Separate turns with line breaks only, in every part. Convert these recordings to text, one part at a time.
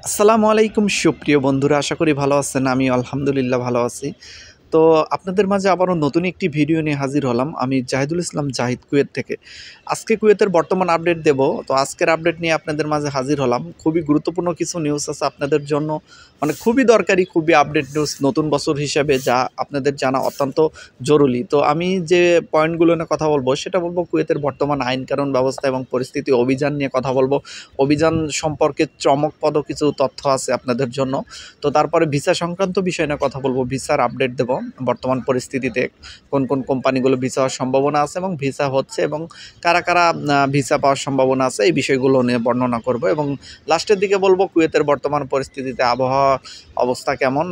আসসালামু আলাইকুম সুপ্রিয় বন্ধুরা, আশা করি ভালো আছেন। আমি আলহামদুলিল্লাহ ভালো আছি। তো আপনাদের মাঝে আবারও নতুন একটি ভিডিও নিয়ে হাজির হলাম। আমি জাহিদুল ইসলাম জাহিদ, কুয়েত থেকে। আজকে কুয়েতের বর্তমান আপডেট দেব। তো আজকের আপডেট নিয়ে আপনাদের মাঝে হাজির হলাম। খুবই গুরুত্বপূর্ণ কিছু নিউজ আছে আপনাদের জন্য, মানে খুবই দরকারি, খুবই আপডেট নিউজ নতুন বছর হিসাবে, যা আপনাদের জানা অত্যন্ত জরুরি। তো আমি যে পয়েন্টগুলো নিয়ে কথা বলবো সেটা বলবো কুয়েতের বর্তমান আইন কানুন ব্যবস্থা এবং পরিস্থিতি, অভিযান নিয়ে কথা বলবো। অভিযান সম্পর্কে চমকপ্রদ কিছু তথ্য আছে আপনাদের জন্য। তো তারপরে ভিসা সংক্রান্ত বিষয় নিয়ে কথা বলবো, ভিসার আপডেট দেব। বর্তমান পরিস্থিতিতে কোন কোন কোম্পানিগুলো ভিসা হওয়ার সম্ভাবনা আছে এবং ভিসা হচ্ছে, এবং কারা কারা ভিসা পাওয়ার সম্ভাবনা আছে, এই বিষয়গুলো নিয়ে বর্ণনা করব। এবং লাস্টের দিকে বলবো কুয়েতের বর্তমান পরিস্থিতিতে আবহাওয়া অবস্থা কেমন,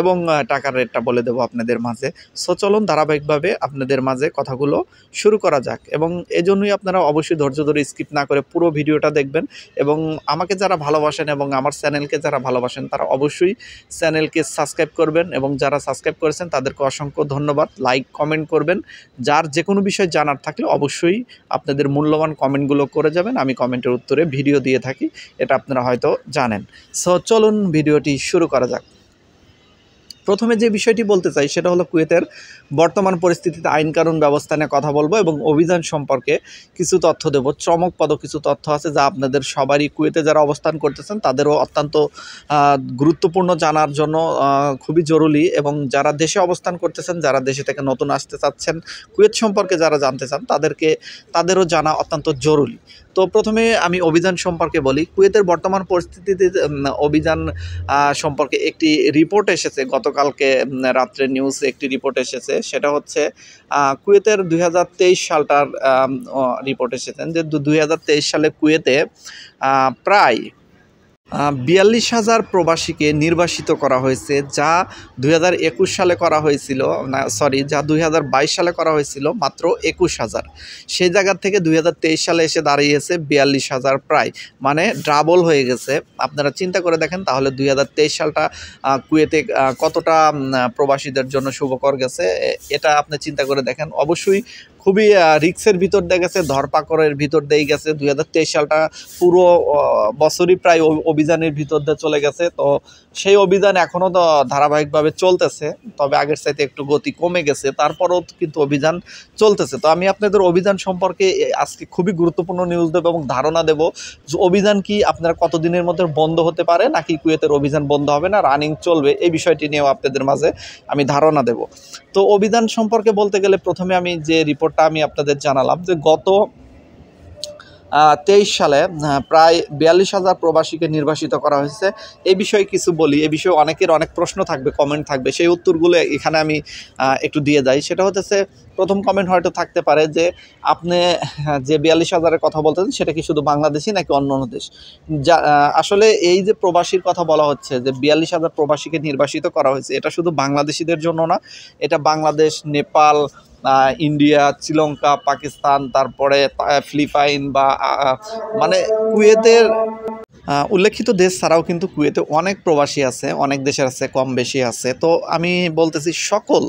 এবং টাকার রেটটা বলে দেবো আপনাদের মাঝে। সো চলুন ধারাবাহিকভাবে আপনাদের মাঝে কথাগুলো শুরু করা যাক। এবং এজন্যই আপনারা অবশ্যই ধৈর্য ধরে স্কিপ না করে পুরো ভিডিওটা দেখবেন। এবং আমাকে যারা ভালোবাসেন এবং আমার চ্যানেলকে যারা ভালোবাসেন তারা অবশ্যই চ্যানেলকে সাবস্ক্রাইব করবেন, এবং যারা সাবস্ক্রাইব করেছেন তাদেরকে অসংখ্য ধন্যবাদ। লাইক কমেন্ট করবেন, যার যে কোনো বিষয় জানার থাকলে অবশ্যই আপনাদের মূল্যবান কমেন্টগুলো করে যাবেন। আমি কমেন্টের উত্তরে ভিডিও দিয়ে থাকি, এটা আপনারা হয়তো জানেন। সো চলুন ভিডিওটি শুরু করা যাক। প্রথমে যে বিষয়টি বলতে চাই সেটা হলো কুয়েতের বর্তমান পরিস্থিতিতে আইন কানুন ব্যবস্থা নিয়ে কথা বলবো এবং অভিযান সম্পর্কে কিছু তথ্য দেব। চমকপ্রদ কিছু তথ্য আছে যা আপনাদের সবারই, কুয়েতে যারা অবস্থান করতেছেন তাদেরও অত্যন্ত গুরুত্বপূর্ণ জানার জন্য, খুবই জরুরি। এবং যারা দেশে অবস্থান করতেছেন, যারা দেশে থেকে নতুন আসতে চাচ্ছেন, কুয়েত সম্পর্কে যারা জানতে চান তাদেরও জানা অত্যন্ত জরুরি। তো প্রথমে আমি অভিযান সম্পর্কে বলি। কুয়েতের বর্তমান পরিস্থিতিতে অভিযান সম্পর্কে একটি রিপোর্ট এসেছে গতকালকে রাত্রে, নিউজে একটি রিপোর্ট এসেছে। সেটা হচ্ছে কুয়েতের 2023 সালটার রিপোর্ট এসেছেন যে 2023 সালে কুয়েতে প্রায় 42,000 প্রবাসীকে নির্বাসিত করা হয়েছে, যা 2021 সালে করা হয়েছিল, যা 2022 সালে করা হয়েছিল মাত্র 21,000। সেই জায়গা থেকে 2023 সালে এসে দাঁড়িয়েছে 42,000, প্রায় মানে ডাবল হয়ে গেছে। আপনারা চিন্তা করে দেখেন তাহলে 2023 সালটা কুয়েতে কতটা প্রবাসীদের জন্য শুভকর গেছে, এটা আপনি চিন্তা করে দেখেন। অবশ্যই খুবই রিক্সের ভিতর দিয়ে গেছে, ধরপাকড়ের ভিতর দিয়ে গেছে। 2023 সালটা পুরো বছরই প্রায় অভিযানের ভিতর দিয়ে চলে গেছে। তো সেই অভিযান এখনও তো ধারাবাহিকভাবে চলতেছে, তবে আগের চাইতে একটু গতি কমে গেছে, তারপরেও কিন্তু অভিযান চলতেছে। তো আমি আপনাদের অভিযান সম্পর্কে আজকে খুবই গুরুত্বপূর্ণ নিউজ দেবো এবং ধারণা দেব যে অভিযান কি, আপনারা কতদিনের মধ্যে বন্ধ হতে পারে, নাকি কুয়েতের অভিযান বন্ধ হবে না, রানিং চলবে, এই বিষয়টি নিয়েও আপনাদের মাঝে আমি ধারণা দেব। তো অভিযান সম্পর্কে বলতে গেলে প্রথমে আমি যে রিপোর্টটা আমি আপনাদের জানালাম যে গত 23 সালে প্রায় 42,000 প্রবাসীকে নির্বাসিত করা হয়েছে। এই বিষয়ে কিছু বলি, এই বিষয়ে অনেকের অনেক প্রশ্ন থাকবে, কমেন্ট থাকবে, সেই উত্তরগুলো এখানে আমি একটু দিয়ে যাই। সেটা হচ্ছে, প্রথম কমেন্ট হয়তো থাকতে পারে যে আপনি যে 42,000-এর কথা বলতেছেন সেটা কি শুধু বাংলাদেশি নাকি অন্য অন্য দেশ? যা আসলে এই যে প্রবাসীর কথা বলা হচ্ছে যে 42,000 প্রবাসীকে নির্বাসিত করা হয়েছে, এটা শুধু বাংলাদেশিদের জন্য না, এটা বাংলাদেশ, নেপাল, ইন্ডিয়া, শ্রীলঙ্কা, পাকিস্তান, তারপরে ফিলিপাইন বা মানে কুয়েতের উল্লেখিত দেশ ছাড়াও কিন্তু কুয়েতে অনেক প্রবাসী আছে, অনেক দেশের আছে, কম বেশি আছে। তো আমি বলতেছি সকল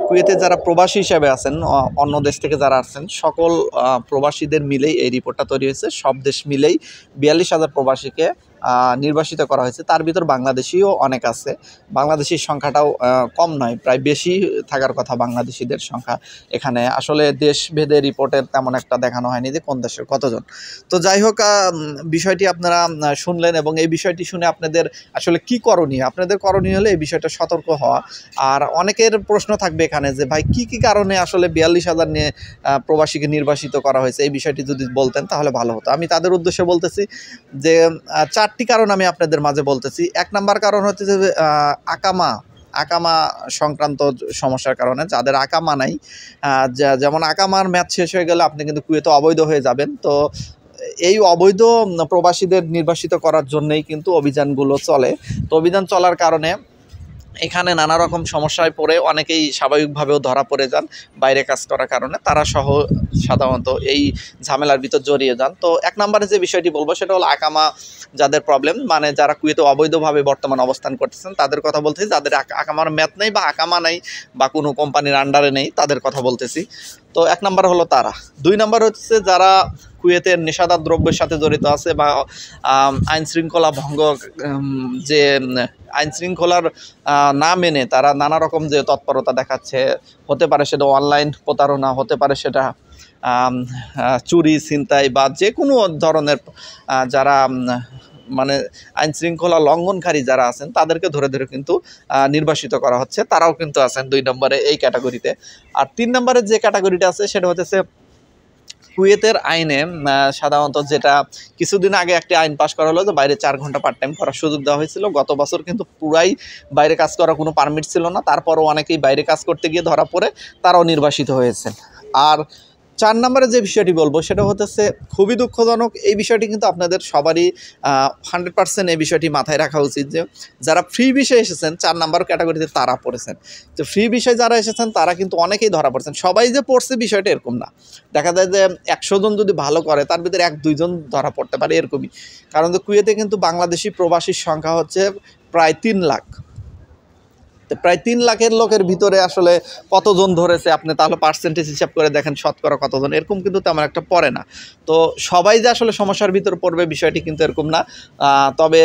কুয়েতে যারা প্রবাসী হিসাবে আছেন, অন্য দেশ থেকে যারা আছেন, সকল প্রবাসীদের মিলেই এই রিপোর্টটা তৈরি হয়েছে। সব দেশ মিলেই 42,000 প্রবাসীকে নির্বাসিত করা হয়েছে। তার ভিতর বাংলাদেশিও অনেক আছে, বাংলাদেশির সংখ্যাটাও কম নয়, প্রায় বেশি থাকার কথা বাংলাদেশিদের সংখ্যা। এখানে আসলে দেশভেদে রিপোর্টের তেমন একটা দেখানো হয়নি যে কোন দেশের কতজন। তো যাই হোক, বিষয়টি আপনারা শুনলেন, এবং এই বিষয়টি শুনে আপনাদের আসলে কি করণীয়, আপনাদের করণীয় হলে এই বিষয়টা সতর্ক হওয়া। আর অনেকের প্রশ্ন থাকবে এখানে যে ভাই কি কি কারণে আসলে 42,000 নিয়ে প্রবাসীকে নির্বাসিত করা হয়েছে, এই বিষয়টি যদি বলতেন তাহলে ভালো হতো। আমি তাদের উদ্দেশ্যে বলতেছি যে 4টি কারণ আমি আপনাদের মাঝে বলতেছি। 1 নাম্বার কারণ হচ্ছে যে আকামা সংক্রান্ত সমস্যার কারণে, যাদের আকামা নাই, যেমন আকামার মেয়াদ শেষ হয়ে গেলে আপনি কিন্তু কুয়েতে অবৈধ হয়ে যাবেন। তো এই অবৈধ প্রবাসীদের নির্বাসিত করার জন্যই কিন্তু অভিযানগুলো চলে। তো অভিযান চলার কারণে এখানে নানা রকম সমস্যায় পড়ে অনেকেই স্বাভাবিকভাবেও ধরা পড়ে যান, বাইরে কাজ করার কারণে তারা সহ সাধারণত এই ঝামেলার ভিতর জড়িয়ে যান। তো 1 নম্বরে যে বিষয়টি বলবো সেটা হলো আকামা যাদের প্রবলেম, মানে যারা কুয়েতে অবৈধভাবে বর্তমান অবস্থান করতেছেন তাদের কথা বলতেছি, যাদের আকামার মেয়াদ নেই বা আকামা নেই বা কোনো কোম্পানির আন্ডারে নেই তাদের কথা বলতেছি। তো 1 নাম্বার হলো তারা। 2 নাম্বার হচ্ছে যারা কুয়েতের নেশাদার দ্রব্যের সাথে জড়িত আছে বা আইন শৃঙ্খলা ভঙ্গ, যে আইন শৃঙ্খলার না মেনে তারা নানা রকম যে তৎপরতা দেখাচ্ছে, হতে পারে সেটা অনলাইন প্রতারণা, হতে পারে সেটা চুরি ছিনতাই বা যে কোনো ধরনের যারা মানে আইন শৃঙ্খলা লঙ্ঘনকারী যারা আছেন তাদেরকে ধরে ধরে কিন্তু নির্বাসিত করা হচ্ছে, তারাও কিন্তু আছেন 2 নম্বরে এই ক্যাটাগরিতে। আর 3 নম্বরে যে ক্যাটাগরিটা আছে সেটা হচ্ছে কুয়েতের আইনে সাধারণত যেটা কিছুদিন আগে একটি আইন পাশ করা হলো যে বাইরে 4 ঘন্টা পার্ট টাইম করার সুযোগ দেওয়া হয়েছিল। গত বছর কিন্তু পুরাই বাইরে কাজ করার কোনো পারমিট ছিল না, তারপরও অনেকেই বাইরে কাজ করতে গিয়ে ধরা পড়ে তারাও নির্বাসিত হয়েছেন। আর 4 নম্বরে যে বিষয়টি বলবো সেটা হচ্ছে খুবই দুঃখজনক। এই বিষয়টি কিন্তু আপনাদের সবারই 100% এই বিষয়টি মাথায় রাখা উচিত যে যারা ফ্রি বিষয়ে এসেছেন 4 নম্বর ক্যাটাগরিতে তারা পড়েছেন। তো ফ্রি বিষয়ে যারা এসেছেন তারা কিন্তু অনেকেই ধরা পড়েছেন। সবাই যে পড়ছে বিষয়টা এরকম না। দেখা যায় যে 100 জন যদি ভালো করে তার ভিতরে 1-2 জন ধরা পড়তে পারে এরকমই। কারণ কুয়েতে কিন্তু বাংলাদেশি প্রবাসীর সংখ্যা হচ্ছে প্রায় 3 লাখ। তো প্রায় 3 লাখের লোকের ভিতরে আসলে কতজন ধরেছে আপনি তাহলে পার্সেন্টেজ হিসাব করে দেখেন শতকরা কতজন, এরকম কিন্তু তেমন একটা পড়ে না। তো সবাই যে আসলে সমস্যার ভিতর পড়বে বিষয়টি কিন্তু এরকম না। তবে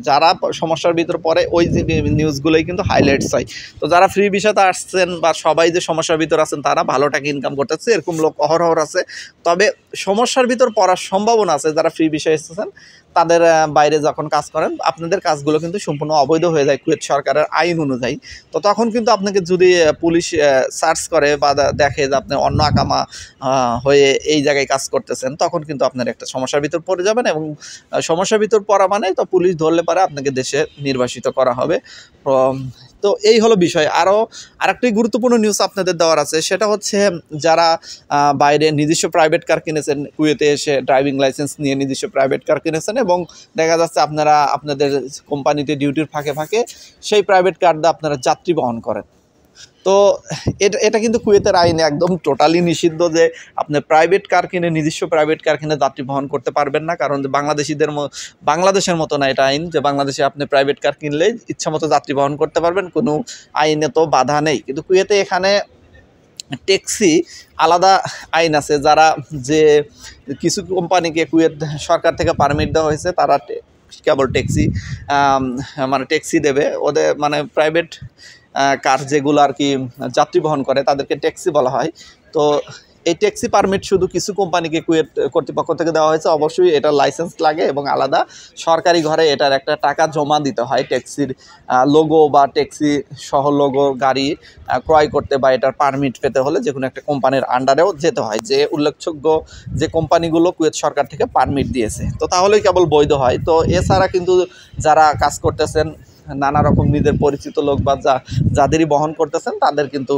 যারা সমস্যার ভিতর পড়ে ওই যে নিউজগুলোই কিন্তু হাইলাইটস হয়। তো যারা ফ্রি ভিসাতে আসছেন বা সবাই যে সমস্যার ভিতর আছেন তারা ভালো টাকা ইনকাম করতেছে এরকম লোক অহরহ আছে। তবে সমস্যার ভিতর পড়ার সম্ভাবনা আছে যারা ফ্রি ভিসায় এসেছেন তাদের বাইরে যখন কাজ করেন আপনাদের কাজগুলো কিন্তু সম্পূর্ণ অবৈধ হয়ে যায় কুয়েত সরকারের আইন অনুযায়ী। তো তখন কিন্তু আপনাকে যদি পুলিশ সার্চ করে বা দেখে যে আপনি অন্য আকামা হয়ে এই জায়গায় কাজ করতেছেন তখন কিন্তু আপনার একটা সমস্যার ভিতর পড়ে যাবেন এবং সমস্যার ভিতর পড়া মানে তো পুলিশ ধরলে পারে আপনাকে দেশে নির্বাসিত করা হবে। তো এই হলো বিষয়। আরেকটি গুরুত্বপূর্ণ নিউজ আপনাদের দেওয়ার আছে সেটা হচ্ছে যারা বাইরে নিজস্ব প্রাইভেট কার কিনেছেন, কুয়েতে এসে ড্রাইভিং লাইসেন্স নিয়ে নিজস্ব প্রাইভেট কার কিনেছেন এবং দেখা যাচ্ছে আপনারা আপনাদের কোম্পানিতে ডিউটির ফাঁকে ফাঁকে সেই প্রাইভেট কার দিয়ে আপনারা যাত্রী বহন করেন। তো এটা কিন্তু কুয়েতের আইনে একদম টোটালি নিষিদ্ধ যে আপনি প্রাইভেট কার কিনে নিজস্ব প্রাইভেট কার কিনে যাত্রী বহন করতে পারবেন না। কারণ বাংলাদেশের মতো না এটা আইন যে বাংলাদেশে আপনি প্রাইভেট কার কিনলেই ইচ্ছা মতো যাত্রী বহন করতে পারবেন, কোনো আইনে তো বাধা নেই। কিন্তু কুয়েতে এখানে ট্যাক্সি আলাদা আইন আছে। যারা যে কিছু কোম্পানিকে কুয়েত সরকার থেকে পারমিট দেওয়া হয়েছে তারা কেবল ট্যাক্সি দেবে, ওদের মানে প্রাইভেট কার যেগুলো আর কি যাত্রী বহন করে তাদেরকে ট্যাক্সি বলা হয়। তো এই ট্যাক্সি পারমিট শুধু কিছু কোম্পানিকে কুয়েত কর্তৃপক্ষ থেকে দেওয়া হয়েছে। অবশ্যই এটা লাইসেন্স লাগে এবং আলাদা সরকারি ঘরে এটার একটা টাকা জমা দিতে হয় ট্যাক্সির লোগো বা ট্যাক্সি সহ লোগো গাড়ি ক্রয় করতে বা এটার পারমিট পেতে হলে যে কোনো একটা কোম্পানির আন্ডারেও যেতে হয়, যে উল্লেখযোগ্য যে কোম্পানিগুলো কুয়েত সরকার থেকে পারমিট দিয়েছে, তো তাহলেই কেবল বৈধ হয়। তো এছাড়া কিন্তু যারা কাজ করতেছেন নানা রকম নিজের পরিচিত লোক বা যাদেরই বহন করতেছেন তাদের কিন্তু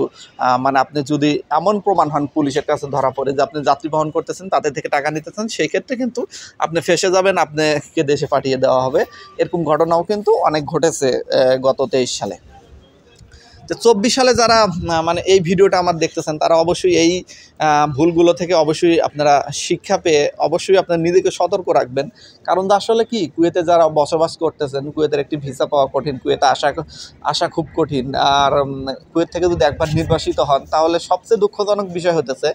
মানে আপনি যদি এমন প্রমাণ হন পুলিশের কাছে ধরা পড়ে যে আপনি যাত্রী বহন করতেছেন তাদের থেকে টাকা নিতেছেন, সেই ক্ষেত্রে কিন্তু আপনি ফেঁসে যাবেন, আপনাকে দেশে পাঠিয়ে দেওয়া হবে। এরকম ঘটনাও কিন্তু অনেক ঘটেছে গত 23 সালে। তো 24 সালে যারা মানে এই ভিডিওটা আমার দেখতেছেন তারা অবশ্যই এই ভুলগুলো থেকে অবশ্যই আপনারা শিক্ষা পেয়ে অবশ্যই আপনারা নিজেকে সতর্ক রাখবেন। কারণ আসলে কি কুয়েতে যারা বসবাস করতেছেন কুয়েতের একটি ভিসা পাওয়া কঠিন, কুয়েতে আসা খুব কঠিন। আর কুয়েত থেকে যদি একবার নির্বাসিত হন তাহলে সবচেয়ে দুঃখজনক বিষয় হতেছে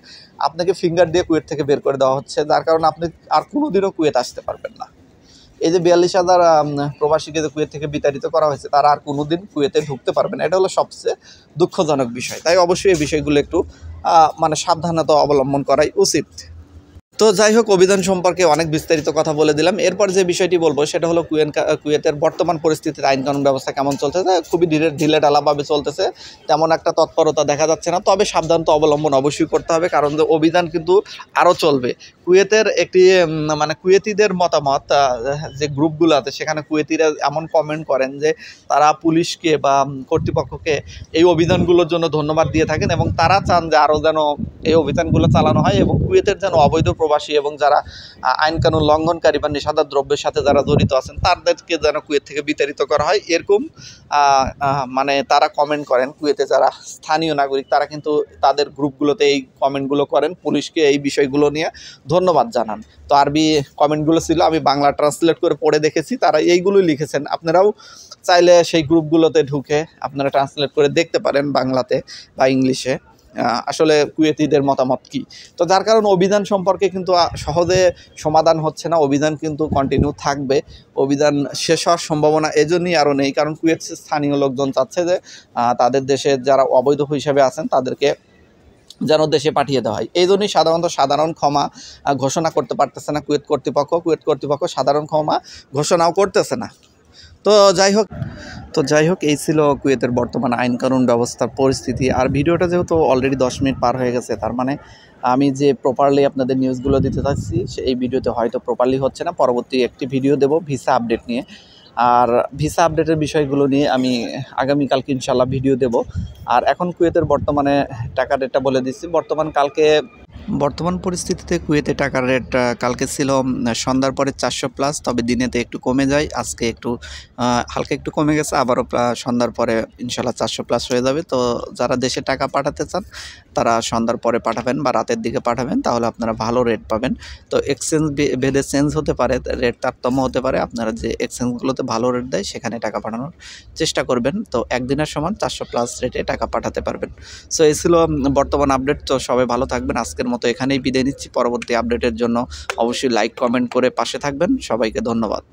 আপনাকে ফিঙ্গার দিয়ে কুয়েত থেকে বের করে দেওয়া হচ্ছে, যার কারণে আপনি আর কোনোদিনও কুয়েত আসতে পারবেন না। এই যে 42,000 প্রবাসীকে কুয়েত থেকে বিতাড়িত করা হয়েছে তারা আর কোনোদিন কুয়েতে ঢুকতে পারবে না, এটা হলো সবচেয়ে দুঃখজনক বিষয়। তাই অবশ্যই এই বিষয়গুলো একটু মানে সাবধানতা অবলম্বন করাই উচিত। তো যাই হোক, অভিযান সম্পর্কে অনেক বিস্তারিত কথা বলে দিলাম। এরপর যে বিষয়টি বলবো সেটা হলো কুয়েতের বর্তমান পরিস্থিতিতে আইন কানুন ব্যবস্থা কেমন চলতেছে। খুবই ঢিলেঢালাভাবে চলতেছে, তেমন একটা তৎপরতা দেখা যাচ্ছে না। তবে সাবধানতা অবলম্বন অবশ্যই করতে হবে, কারণ অভিযান কিন্তু আরও চলবে। কুয়েতের একটি মানে কুয়েতিদের মতামত যে গ্রুপগুলো আছে সেখানে কুয়েতিরা এমন কমেন্ট করেন যে তারা পুলিশকে বা কর্তৃপক্ষকে এই অভিযানগুলোর জন্য ধন্যবাদ দিয়ে থাকেন এবং তারা চান যে আরও যেন এই অভিযানগুলো চালানো হয় এবং কুয়েতের যেন অবৈধ প্রবাসী এবং যারা আইন কানুন লঙ্ঘনকারী বা নেশাদার দ্রব্যের সাথে যারা জড়িত আছেন তাদেরকে যেন কুয়েত থেকে বিতাড়িত করা হয়, এরকম মানে তারা কমেন্ট করেন। কুয়েতে যারা স্থানীয় নাগরিক তারা কিন্তু তাদের গ্রুপগুলোতে এই কমেন্টগুলো করেন, পুলিশকে এই বিষয়গুলো নিয়ে ধন্যবাদ জানান। তো আরবি কমেন্টগুলো ছিল, আমি বাংলা ট্রান্সলেট করে পড়ে দেখেছি, তারা এইগুলোই লিখেছেন। আপনারাও চাইলে সেই গ্রুপগুলোতে ঢুকে আপনারা ট্রান্সলেট করে দেখতে পারেন বাংলাতে বা ইংলিশে। আসলে কুয়েতিদের মতামত কী। তো যার কারণে অভিযান সম্পর্কে কিন্তু সহজে সমাধান হচ্ছে না, অভিযান কিন্তু কন্টিনিউ থাকবে, অভিযান শেষ হওয়ার সম্ভাবনা এজন্যই আরও নেই, কারণ কুয়েতের স্থানীয় লোকজন চাচ্ছে যে তাদের দেশে যারা অবৈধ হিসেবে আছেন তাদেরকে যেন দেশে পাঠিয়ে দেওয়া হয়। এই জন্যই সাধারণত সাধারণ ক্ষমা ঘোষণা করতে পারতেছে না কুয়েত কর্তৃপক্ষ সাধারণ ক্ষমা ঘোষণাও করতেছে না। তো যাই হোক এই ছিল কুয়েতের বর্তমান আইন কানুন ব্যবস্থার পরিস্থিতি। আর ভিডিওটা যেহেতু অলরেডি 10 মিনিট পার হয়ে গেছে, তার মানে আমি যে প্রপারলি আপনাদের নিউজগুলো দিতে চাচ্ছি এই ভিডিওতে হয়তো প্রপারলি হচ্ছে না। পরবর্তী একটি ভিডিও দেব ভিসা আপডেট নিয়ে। আর ভিসা আপডেটের বিষয়গুলো নিয়ে আমি আগামীকালকে ইনশাল্লাহ ভিডিও দেব। আর এখন কুয়েতের বর্তমানে টাকার রেটটা বলে দিচ্ছি। বর্তমান পরিস্থিতিতে কুয়েতে টাকার রেট কালকে ছিল সন্ধ্যার পরে 400+, তবে দিনেতে একটু কমে যায়। আজকে একটু হালকা একটু কমে গেছে, আবারও সন্ধ্যার পরে ইনশাল্লাহ 400+ হয়ে যাবে। তো যারা দেশে টাকা পাঠাতে চান তারা সন্ধ্যার পরে পাঠাবেন বা রাতের দিকে পাঠাবেন, তাহলে আপনারা ভালো রেট পাবেন। তো এক্সচেঞ্জ ভেদে চেঞ্জ হতে পারে, রেট তারতম্য হতে পারে। আপনারা যে এক্সচেঞ্জগুলোতে ভালো রেট দেয় সেখানে টাকা পাঠানোর চেষ্টা করবেন। তো একদিনের সমান 400+ রেটে টাকা পাঠাতে পারবেন। সো এই ছিল বর্তমান আপডেট। তো সবাই ভালো থাকবেন। আজকের মতো এখানেই বিদায় নিচ্ছি। পরবর্তী আপডেটের জন্য অবশ্যই লাইক কমেন্ট করে পাশে থাকবেন। সবাইকে ধন্যবাদ।